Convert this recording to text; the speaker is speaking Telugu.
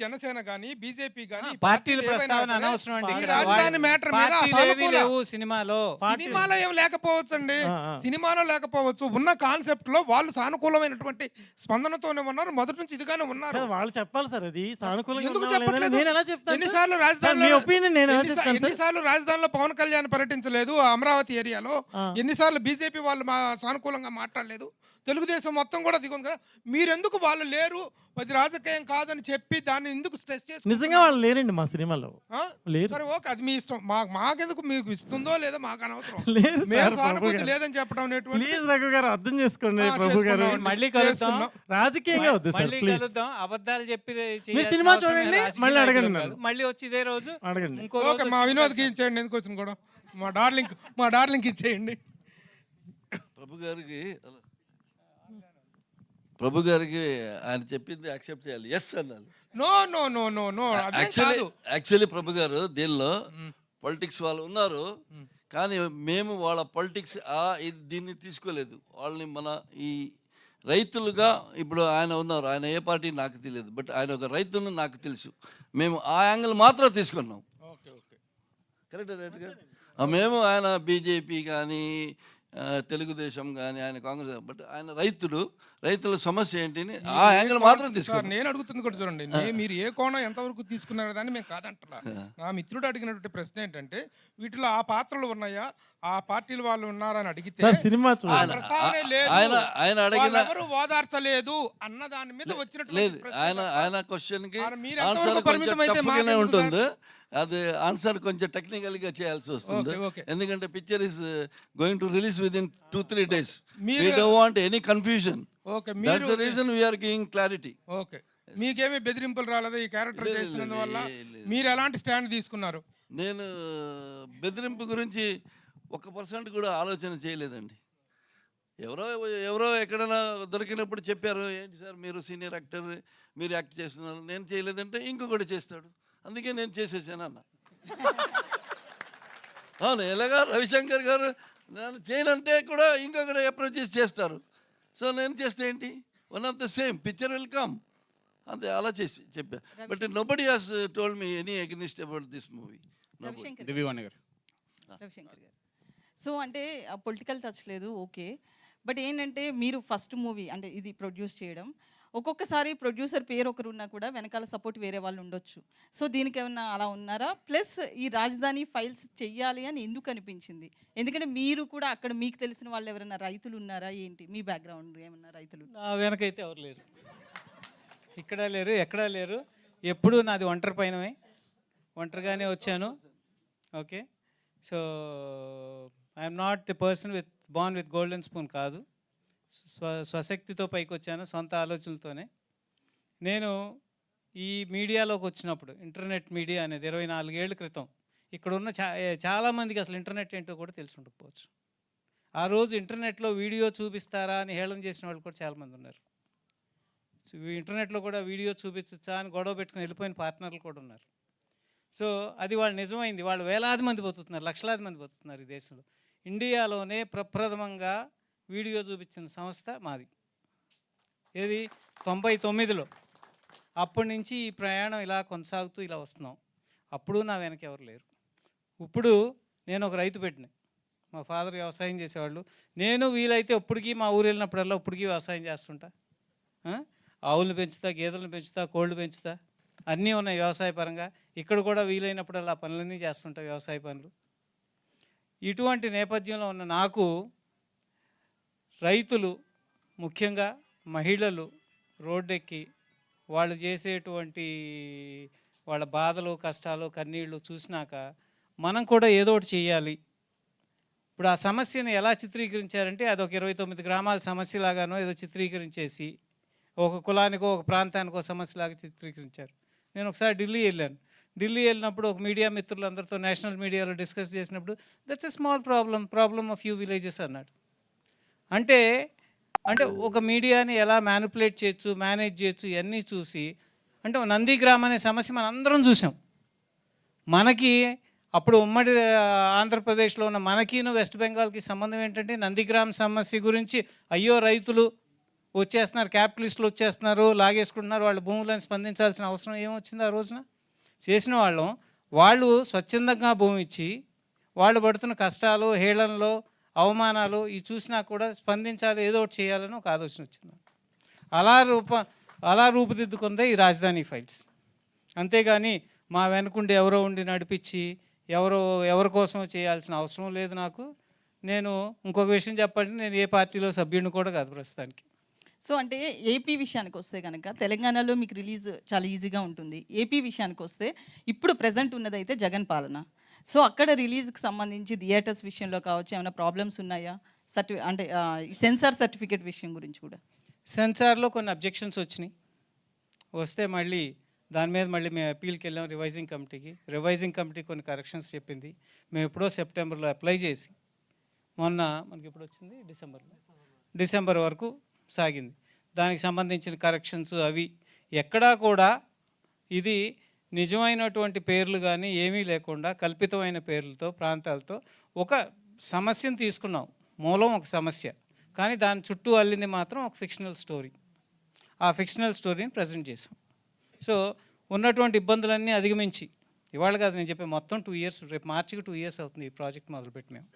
జనసేన గాని బీజేపీ గాని పార్టీల ప్రస్తావన అనవసరం అండి. ఈ రాజధాని మ్యాటర్ మీద లేవు సినిమాలో ఏం లేకపోవచ్చు అండి, సినిమాలో లేకపోవచ్చు. ఉన్న కాన్సెప్ట్ లో వాళ్ళు సానుకూలమైనటువంటి స్పందనతోనే ఉన్నారు, మొదటి నుంచి ఇదిగానే ఉన్నారు. వాళ్ళు చెప్పాలి సార్, అది సానుకూలంగా ఎందుకు చెప్పట్లేదు? నేను ఎలా చెప్తాను? ఎన్నిసార్లు రాజధానిలో పవన్ కళ్యాణ్ పర్యటించలేదు అమరావతి ఏరియాలో? ఎన్నిసార్లు బీజేపీ వాళ్ళు సానుకూలంగా మాట్లాడలేదు? తెలుగుదేశం మొత్తం కూడా దిగుంది కదా. మీరెందుకు వాళ్ళు లేరు, అది రాజకీయం కాదని చెప్పి దాన్ని ఎందుకు స్ట్రెస్ చేసి? నిజంగా వాళ్ళు లేరండి మా సినిమాలో. సరే ఓకే, అది మీ ఇష్టం. మాకెందుకు, మీకు ఇస్తుందో లేదో మాకు అనవసరం. సానుభూతి లేదని చెప్పడం ప్లీజ్ రఘు గారు అర్థం చేసుకోండి. ప్రభు గారు మళ్ళీ కలుద్దాం, రాజకీయంగా వద్దు సార్, ప్లీజ్ కలుద్దాం. అబద్ధాలు చెప్పి మీరు సినిమా చూడండి, మళ్ళీ అడగండి, మళ్ళీ వచ్చి ఇదే రోజు అడగండి. ఓకే, మా వినోద్కి ఇచ్చేయండి, ఎందుకు వచ్చిన కూడా మా డార్లింగ్ ఇచ్చేయండి. ప్రభు గారికి ఆయన చెప్పింది యాక్సెప్ట్ చేయాలి, ఎస్ అన్నారు. No no no no no actually Prabhu garu దీనిలో పొలిటిక్స్ వాళ్ళు ఉన్నారు, కానీ మేము వాళ్ళ పొలిటిక్స్ దీన్ని తీసుకోలేదు. వాళ్ళని మన ఈ రైతులుగా ఇప్పుడు ఆయన ఉన్నారు, ఆయన ఏ పార్టీ నాకు తెలియదు, బట్ ఆయన ఒక రైతును నాకు తెలుసు. మేము ఆ యాంగిల్ మాత్రం తీసుకున్నాం. కరెక్ట్. మేము ఆయన బీజేపీ కానీ తెలుగుదేశం కానీ ఆయన కాంగ్రెస్, బట్ ఆయన రైతుల సమస్య ఏంటి ఆ యాంగిల్ మాత్రం తీసుకున్నాం. నేను అడుగుతుంది కూడా చూడండి, మీరు ఏ కోణం ఎంతవరకు తీసుకున్నారో దాన్ని మేము కాదంటున్నా. నా మిత్రుడు అడిగినటువంటి ప్రశ్న ఏంటంటే, వీటిలో ఆ పాత్రలు ఉన్నాయా, ఆ పార్టీల వాళ్ళు ఉన్నారని అడిగితే సినిమా ఆయన అడిగిన ఎవరు ఓదార్చలేదు అన్న దాని మీద వచ్చినట్టు లేదు. ఆయన క్వశ్చన్ కి ఆన్సర్ ఉంటుంది, అది ఆన్సర్ కొంచెం టెక్నికల్గా చేయాల్సి వస్తుంది. ఎందుకంటే picture is going to release with in 2-3 days. We don't want any confusion. That's the reason we are giving clarity. Okay, మీకేమీ బెదిరింపులు రాలేదు ఈ క్యారెక్టర్ చేస్తున్నందువల్ల? మీరు ఎలాంటి స్టాండ్ తీసుకున్నారు? నేను బెదిరింపు గురించి 1% కూడా ఆలోచన చేయలేదండి. ఎవరో ఎక్కడైనా దొరికినప్పుడు చెప్పారు, ఏంటి సార్ మీరు సీనియర్ యాక్టర్, మీరు యాక్ట్ చేస్తున్నారు. నేను చేయలేదంటే ఇంకొకటి చేస్తాడు, అందుకే నేను చేసేసాను అన్న. అవును, ఎలాగా రవిశంకర్ గారు నేను చేయనంటే కూడా ఇంకొకటి అప్రోచ్ చేస్తారు. సో నేను చేస్తే ఏంటి, one of the same picture will come, అంతే అలా చేసి చెప్పా. But nobody has told me any against about this movie. Ravishankar గారు, సో అంటే పొలిటికల్ టచ్ లేదు, ఓకే. బట్ ఏంటంటే మీరు ఫస్ట్ మూవీ అంటే ఇది ప్రొడ్యూస్ చేయడం, ఒక్కొక్కసారి ప్రొడ్యూసర్ పేరు ఒకరు ఉన్నా కూడా వెనకాల సపోర్ట్ వేరే వాళ్ళు ఉండొచ్చు. సో దీనికి ఏమన్నా అలా ఉన్నారా? ప్లస్ ఈ రాజధాని ఫైల్స్ చెయ్యాలి అని ఎందుకు అనిపించింది? ఎందుకంటే మీరు కూడా అక్కడ మీకు తెలిసిన వాళ్ళు ఎవరైనా రైతులు ఉన్నారా ఏంటి? మీ బ్యాక్గ్రౌండ్ ఏమన్నా రైతులు? నా వెనకైతే ఎవరు లేరు, ఇక్కడ లేరు, ఎక్కడా లేరు. ఎప్పుడు నాది ఒంటరి పైనమే, ఒంటరిగానే వచ్చాను. Okay, so I'm not a person born with golden spoon కాదు. స్వశక్తితో పైకి వచ్చాను, సొంత ఆలోచనలతోనే. నేను ఈ మీడియాలోకి వచ్చినప్పుడు, ఇంటర్నెట్ మీడియా అనేది 24 ఏళ్ల క్రితం, ఇక్కడ ఉన్న చాలామందికి అసలు ఇంటర్నెట్ ఏంటో కూడా తెలిసి ఉండకపోవచ్చు. ఆ రోజు ఇంటర్నెట్లో వీడియో చూపిస్తారా అని హేళన చేసిన వాళ్ళు కూడా చాలామంది ఉన్నారు. ఇంటర్నెట్లో కూడా వీడియో చూపించచ్చా అని గొడవ పెట్టుకుని వెళ్ళిపోయిన పార్ట్నర్లు కూడా ఉన్నారు. సో అది వాళ్ళు నిజమైంది. వాళ్ళు వేలాది మంది బతుకుతున్నారు, లక్షలాది మంది బతుకుతున్నారు ఈ దేశంలో. ఇండియాలోనే ప్రప్రథమంగా వీడియో చూపించిన సంస్థ మాది. ఏది 99లో. అప్పటి నుంచి ఈ ప్రయాణం ఇలా కొనసాగుతూ ఇలా వస్తున్నాం. అప్పుడు నా వెనక ఎవరు లేరు. ఇప్పుడు నేను ఒక రైతు పెట్టిన, మా ఫాదర్ వ్యవసాయం చేసేవాళ్ళు. నేను వీలైతే ఇప్పటికీ మా ఊరు వెళ్ళినప్పుడల్లా ఇప్పటికీ వ్యవసాయం చేస్తుంటా. ఆవులను పెంచుతా, గేదెలను పెంచుతా, కోళ్ళు పెంచుతా, అన్నీ ఉన్నాయి వ్యవసాయ పరంగా. ఇక్కడ కూడా వీలైనప్పుడల్లా పనులన్నీ చేస్తుంటా, వ్యవసాయ పనులు. ఇటువంటి నేపథ్యంలో ఉన్న నాకు రైతులు, ముఖ్యంగా మహిళలు రోడ్డెక్కి వాళ్ళు చేసేటువంటి వాళ్ళ బాధలు, కష్టాలు, కన్నీళ్ళు చూసినాక మనం కూడా ఏదో ఒకటి చేయాలి. ఇప్పుడు ఆ సమస్యను ఎలా చిత్రీకరించారంటే, అదొక 29 గ్రామాల సమస్యలాగానో ఏదో చిత్రీకరించేసి ఒక కులానికో ఒక ప్రాంతానికో సమస్యలాగా చిత్రీకరించారు. నేను ఒకసారి ఢిల్లీ వెళ్ళినప్పుడు ఒక మీడియా మిత్రులందరితో నేషనల్ మీడియాలో డిస్కస్ చేసినప్పుడు, that's a small problem of few villages అన్నాడు. అంటే ఒక మీడియాని ఎలా మ్యానిపులేట్ చేయొచ్చు, మేనేజ్ చేయొచ్చు, ఇవన్నీ చూసి, అంటే నందిగ్రామ్ అనే సమస్య మనం అందరం చూసాం. మనకి అప్పుడు ఉమ్మడి ఆంధ్రప్రదేశ్లో ఉన్న మనకిను వెస్ట్ బెంగాల్కి సంబంధం ఏంటంటే, నందిగ్రామ్ సమస్య గురించి అయ్యో రైతులు వచ్చేస్తున్నారు, క్యాపిటలిస్టులు వచ్చేస్తున్నారు, లాగేసుకుంటున్నారు, వాళ్ళ భూములను స్పందించాల్సిన అవసరం ఏమొచ్చింది ఆ రోజున? చేసిన వాళ్ళం, వాళ్ళు స్వచ్ఛందంగా భూమి ఇచ్చి వాళ్ళు పడుతున్న కష్టాలు, హేళనలు, అవమానాలు ఇవి చూసినా కూడా స్పందించాలి, ఏదో ఒకటి చేయాలని ఒక ఆలోచన వచ్చింది. అలా రూపుదిద్దుకుందే ఈ రాజధాని ఫైల్స్. అంతేగాని మా వెనకుండి ఎవరో ఉండి నడిపించి ఎవరి కోసం చేయాల్సిన అవసరం లేదు నాకు. నేను ఇంకొక విషయం చెప్పాలంటే నేను ఏ పార్టీలో సభ్యుడిని కూడా కాదు ప్రస్తుతానికి. సో అంటే ఏపీ విషయానికి వస్తే కనుక తెలంగాణలో మీకు రిలీజ్ చాలా ఈజీగా ఉంటుంది. ఏపీ విషయానికి వస్తే ఇప్పుడు ప్రజెంట్ ఉన్నదైతే జగన్ పాలన. సో అక్కడ రిలీజ్కి సంబంధించి థియేటర్స్ విషయంలో కావచ్చు ఏమైనా ప్రాబ్లమ్స్ ఉన్నాయా? అంటే సెన్సార్ సర్టిఫికేట్ విషయం గురించి కూడా సెన్సార్లో కొన్ని అబ్జెక్షన్స్ వచ్చినాయి. వస్తే మళ్ళీ దాని మీద మళ్ళీ మేము అప్పీల్కి వెళ్ళాం రివైజింగ్ కమిటీకి. రివైజింగ్ కమిటీ కొన్ని కరెక్షన్స్ చెప్పింది. మేము ఎప్పుడో సెప్టెంబర్లో అప్లై చేసి మొన్న మనకి ఎప్పుడు వచ్చింది డిసెంబర్ వరకు సాగింది. దానికి సంబంధించిన కరెక్షన్స్ అవి ఎక్కడా కూడా ఇది నిజమైనటువంటి పేర్లు కానీ ఏమీ లేకుండా కల్పితమైన పేర్లతో ప్రాంతాలతో ఒక సమస్యను తీసుకున్నాం. మూలం ఒక సమస్య, కానీ దాని చుట్టూ అల్లింది మాత్రం ఒక ఫిక్షనల్ స్టోరీ. ఆ ఫిక్షనల్ స్టోరీని ప్రజెంట్ చేసాం. సో ఉన్నటువంటి ఇబ్బందులన్నీ అధిగమించి ఇవాళ కాదు నేను చెప్పే మొత్తం 2 years, రేపు మార్చికి 2 years అవుతుంది ఈ ప్రాజెక్ట్ మొదలుపెట్టి మేము.